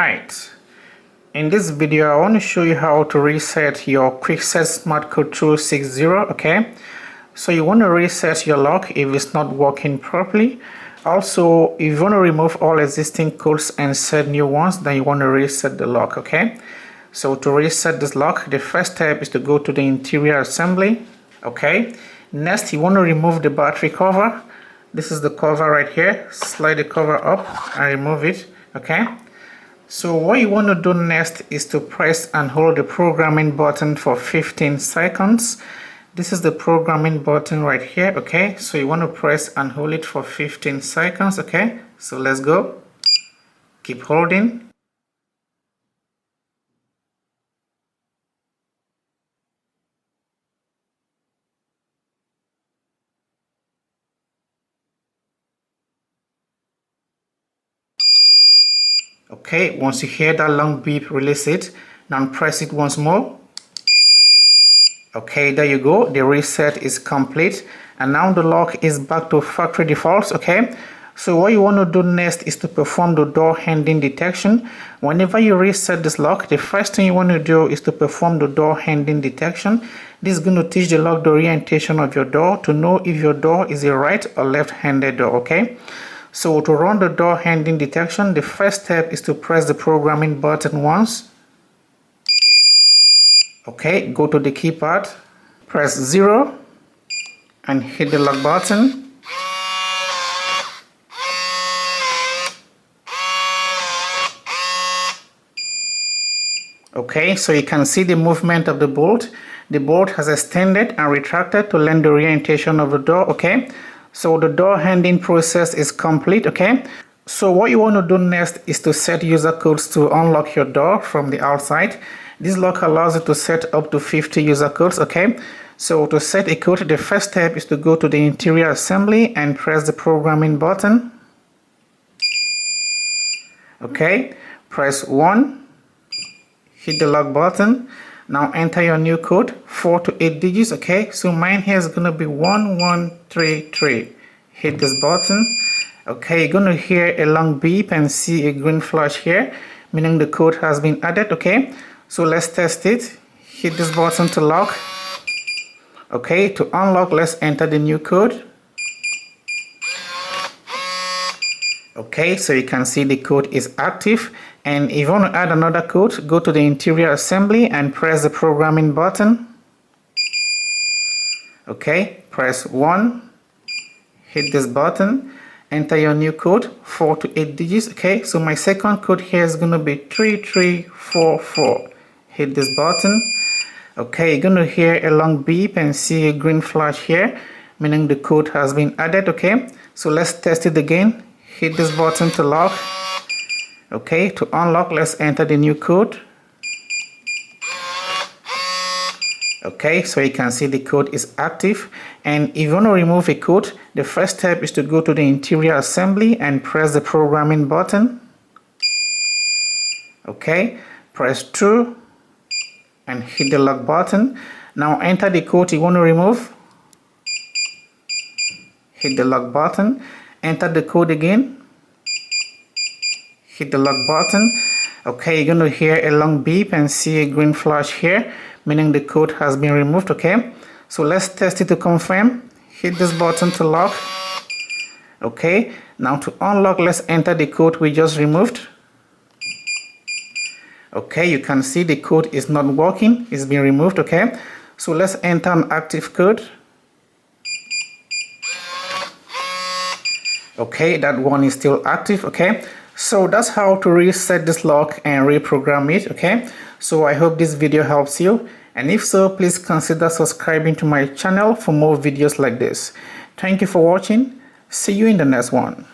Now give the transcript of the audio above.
Alright, in this video I want to show you how to reset your Kwikset SmartCode 260. Okay, so you want to reset your lock if it's not working properly. Also, if you want to remove all existing codes and set new ones, then you want to reset the lock. Okay, so to reset this lock, the first step is to go to the interior assembly. Okay, next you want to remove the battery cover. This is the cover right here. Slide the cover up and remove it. Okay, so what you want to do next is to press and hold the programming button for 15 seconds. This is the programming button right here. Okay, so you want to press and hold it for 15 seconds. Okay, so let's go. Keep holding. Okay, once you hear that long beep, release it. Now press it once more. Okay, there you go. The reset is complete, and now the lock is back to factory defaults. Okay, so what you want to do next is to perform the door handling detection. Whenever you reset this lock, the first thing you want to do is to perform the door handling detection. This is going to teach the lock the orientation of your door to know if your door is a right or left-handed door. Okay, so to run the door handling detection, the first step is to press the programming button once. Okay, go to the keypad, press 0 and hit the lock button. Okay, so you can see the movement of the bolt. The bolt has extended and retracted to learn the orientation of the door. Okay, so the door handling process is complete. Okay, so what you want to do next is to set user codes to unlock your door from the outside. This lock allows you to set up to 50 user codes. Okay, so to set a code, the first step is to go to the interior assembly and press the programming button. Okay, press 1, hit the lock button. Now enter your new code, 4 to 8 digits. Okay, so mine here is going to be 1133. Hit this button. Okay, you're going to hear a long beep and see a green flash here, meaning the code has been added. Okay, so let's test it. Hit this button to lock. Okay, to unlock, let's enter the new code. Okay, so you can see the code is active. And if you want to add another code, go to the interior assembly and press the programming button. Okay, press 1, hit this button, enter your new code, 4 to 8 digits. Okay, so my second code here is going to be 3344. Hit this button. Okay, you're going to hear a long beep and see a green flash here, meaning the code has been added. Okay, so let's test it again. Hit this button to lock. Okay, to unlock, let's enter the new code. Okay, so you can see the code is active. And if you want to remove a code, the first step is to go to the interior assembly and press the programming button. Okay, press 2 and hit the lock button. Now enter the code you want to remove. Hit the lock button. Enter the code again. Hit the lock button. Okay, you're going to hear a long beep and see a green flash here, meaning the code has been removed. Okay, so let's test it to confirm. Hit this button to lock. Okay, now to unlock, let's enter the code we just removed. Okay, you can see the code is not working, it's been removed. Okay, so let's enter an active code. Okay, that one is still active. Okay, so that's how to reset this lock and reprogram it. Okay, so I hope this video helps you, and if so, please consider subscribing to my channel for more videos like this. Thank you for watching. See you in the next one.